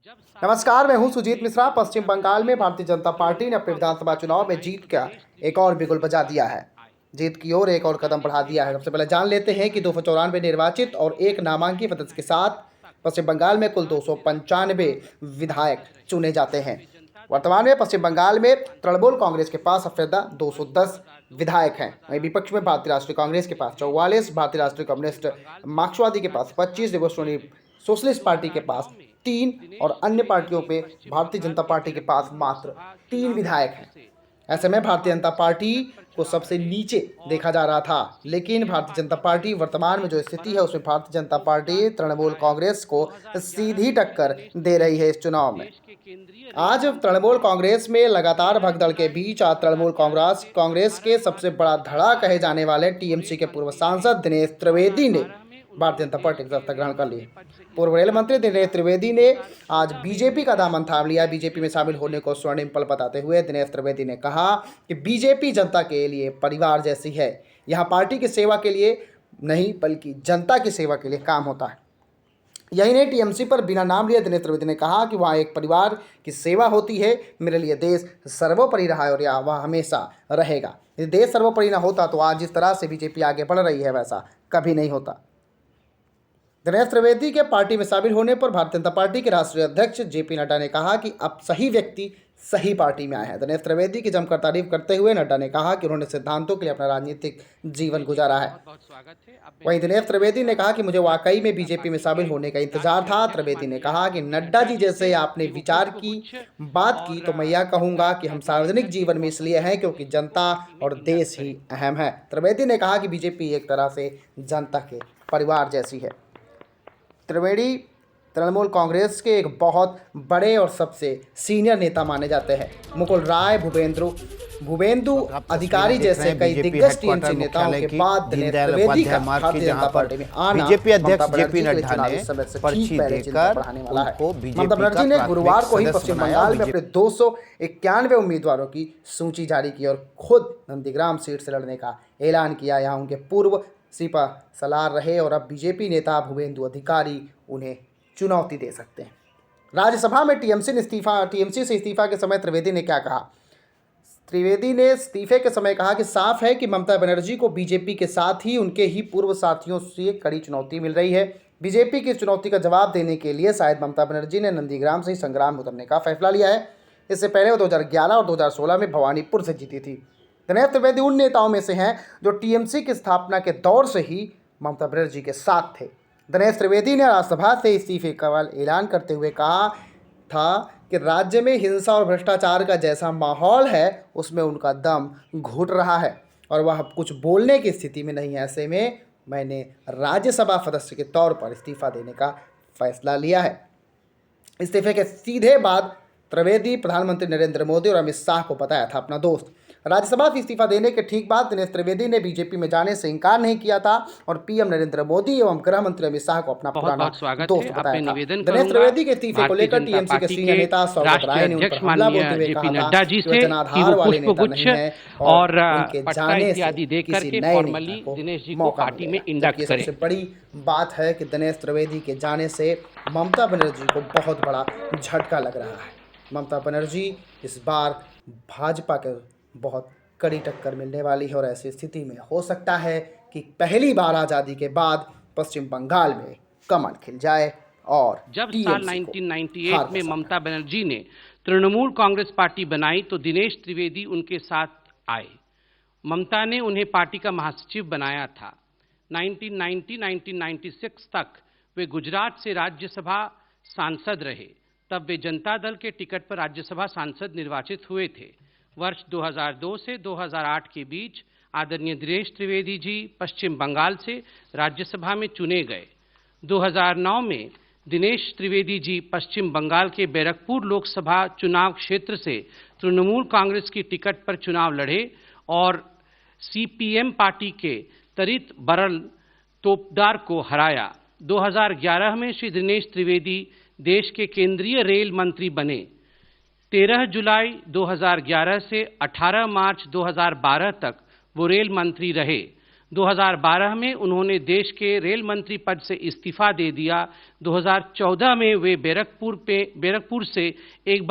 नमस्कार, मैं हूं सुजीत मिश्रा। पश्चिम बंगाल में भारतीय जनता पार्टी ने अपने विधानसभा चुनाव में जीत का एक और बिगुल बजा दिया है। जीत की ओर एक और कदम बढ़ा दिया है। सबसे पहले जान लेते हैं कि 294 निर्वाचित और एक नामांकित सदस्य के साथ पश्चिम बंगाल में कुल 295 विधायक चुने जाते हैं। वर्तमान में पश्चिम बंगाल में तृणमूल कांग्रेस के पास सबसे ज्यादा 210 विधायक हैं। वहीं विपक्ष में भारतीय राष्ट्रीय कांग्रेस के पास 44, भारतीय राष्ट्रीय कम्युनिस्ट मार्क्सवादी के पास 25, रिवोल्यूशनरी सोशलिस्ट पार्टी के पास 3 और अन्य पार्टियों पे भारतीय जनता पार्टी के पास मात्र 3 विधायक हैं। ऐसे में भारतीय जनता पार्टी को सबसे नीचे देखा जा रहा था, लेकिन भारतीय जनता पार्टी वर्तमान में जो स्थिति है उसमें भारतीय जनता पार्टी तृणमूल कांग्रेस को सीधी टक्कर दे रही है इस चुनाव में। आज तृणमूल कांग्रेस में लगातार भगदड़ के बीच आज तृणमूल कांग्रेस के सबसे बड़ा धड़ा कहे जाने वाले टीएमसी के पूर्व सांसद दिनेश त्रिवेदी ने भारतीय जनता पार्टी की सत्ता ग्रहण कर ली। पूर्व रेल मंत्री दिनेश त्रिवेदी ने आज बीजेपी का दामन थाम लिया। बीजेपी में शामिल होने को स्वर्णिम पल बताते हुए दिनेश त्रिवेदी ने कहा कि बीजेपी जनता के लिए परिवार जैसी है। यहाँ पार्टी की सेवा के लिए नहीं बल्कि जनता की सेवा के लिए काम होता है। यही नहीं, टीएमसी पर बिना नाम लिए दिनेश त्रिवेदी ने कहा कि वहाँ एक परिवार की सेवा होती है। मेरे लिए देश सर्वोपरि रहा है और यह वह हमेशा रहेगा। यदि देश सर्वोपरि न होता तो आज जिस तरह से बीजेपी आगे बढ़ रही है वैसा कभी नहीं होता। दिनेश त्रिवेदी के पार्टी में शामिल होने पर भारतीय जनता पार्टी के राष्ट्रीय अध्यक्ष जेपी नड्डा ने कहा कि अब सही व्यक्ति सही पार्टी में आए हैं। दिनेश त्रिवेदी की जमकर तारीफ करते हुए नड्डा ने कहा कि उन्होंने सिद्धांतों के लिए अपना राजनीतिक जीवन गुजारा है। वहीं दिनेश त्रिवेदी ने कहा कि मुझे वाकई में बीजेपी में शामिल होने का इंतजार था। त्रिवेदी ने कहा कि नड्डा जी जैसे आपने विचार की बात की तो मैं यह कहूँगा कि हम सार्वजनिक जीवन में इसलिए हैं क्योंकि जनता और देश ही अहम है। त्रिवेदी ने कहा कि बीजेपी एक तरह से जनता के परिवार जैसी है। त्रिवेदी तृणमूल कांग्रेस के एक बहुत बड़े और सबसे सीनियर नेता माने जाते हैं। मुकुल राय, भूपेंदु अधिकारी जैसे कई दिग्गज टीएमसी नेताओं के बाद दिनेश त्रिवेदी का भारतीय जनता पार्टी में आना बीजेपी अध्यक्ष जेपी नड्डा ने पर्ची देकर ममता बनर्जी ने गुरुवार को ही पश्चिम बंगाल में अपने 291 उम्मीदवारों की सूची जारी की और खुद नंदीग्राम सीट से लड़ने का ऐलान किया। यहाँ उनके पूर्व सिपा सलार रहे और अब बीजेपी नेता भूपेंदु अधिकारी उन्हें चुनौती दे सकते हैं। राज्यसभा में टीएमसी से इस्तीफा के समय त्रिवेदी ने क्या कहा? त्रिवेदी ने इस्तीफे के समय कहा कि साफ है कि ममता बनर्जी को बीजेपी के साथ ही उनके ही पूर्व साथियों से कड़ी चुनौती मिल रही है। बीजेपी की चुनौती का जवाब देने के लिए शायद ममता बनर्जी ने नंदीग्राम से ही संग्राम में उतरने का फैसला लिया है। इससे पहले वो 2011 और 2016 में भवानीपुर से जीती थी। दिनेश त्रिवेदी उन नेताओं में से हैं जो टीएमसी की स्थापना के दौर से ही ममता बनर्जी के साथ थे। दिनेश त्रिवेदी ने राज्यसभा से इस्तीफे का ऐलान करते हुए कहा था कि राज्य में हिंसा और भ्रष्टाचार का जैसा माहौल है उसमें उनका दम घुट रहा है और वह कुछ बोलने की स्थिति में नहीं है। ऐसे में मैंने राज्यसभा सदस्य के तौर पर इस्तीफा देने का फैसला लिया है। इस्तीफे के सीधे बाद त्रिवेदी प्रधानमंत्री नरेंद्र मोदी और अमित शाह को बताया था अपना दोस्त। राज्यसभा से इस्तीफा देने के ठीक बाद दिनेश त्रिवेदी ने बीजेपी में जाने से इनकार नहीं किया था और पीएम नरेंद्र मोदी एवं गृह मंत्री अमित शाह को अपना पुराना दोस्त बताया था। दिनेश त्रिवेदी के इस्तीफे को लेकर टीएमसी के सीनियर नेता सौगत राय ने उन पर हमला बोलते हुए कहा था कि वे जनाधार वाले नेता नहीं है और उनके जाने से किसी नए नेता को मौका मिलेगा। सबसे बड़ी बात है कि दिनेश त्रिवेदी के जाने से ममता बनर्जी को बहुत बड़ा झटका लग रहा है। ममता बनर्जी इस बार भाजपा के बहुत कड़ी टक्कर मिलने वाली है और ऐसी स्थिति में हो सकता है कि पहली बार आज़ादी के बाद पश्चिम बंगाल में कमल खिल जाए। और जब साल 1998 में ममता बनर्जी ने तृणमूल कांग्रेस पार्टी बनाई तो दिनेश त्रिवेदी उनके साथ आए। ममता ने उन्हें पार्टी का महासचिव बनाया था। 1996 तक वे गुजरात से राज्यसभा सांसद रहे। तब वे जनता दल के टिकट पर राज्यसभा सांसद निर्वाचित हुए थे। वर्ष 2002 से 2008 के बीच आदरणीय दिनेश त्रिवेदी जी पश्चिम बंगाल से राज्यसभा में चुने गए। 2009 में दिनेश त्रिवेदी जी पश्चिम बंगाल के बैरकपुर लोकसभा चुनाव क्षेत्र से तृणमूल कांग्रेस की टिकट पर चुनाव लड़े और सीपीएम पार्टी के तरित बरल तोपदार को हराया। 2011 में श्री दिनेश त्रिवेदी देश के केंद्रीय रेल मंत्री बने। 13 जुलाई 2011 से 18 मार्च 2012 तक वो रेल मंत्री रहे। 2012 में उन्होंने देश के रेल मंत्री पद से इस्तीफा दे दिया। 2014 में वे बैरकपुर से एक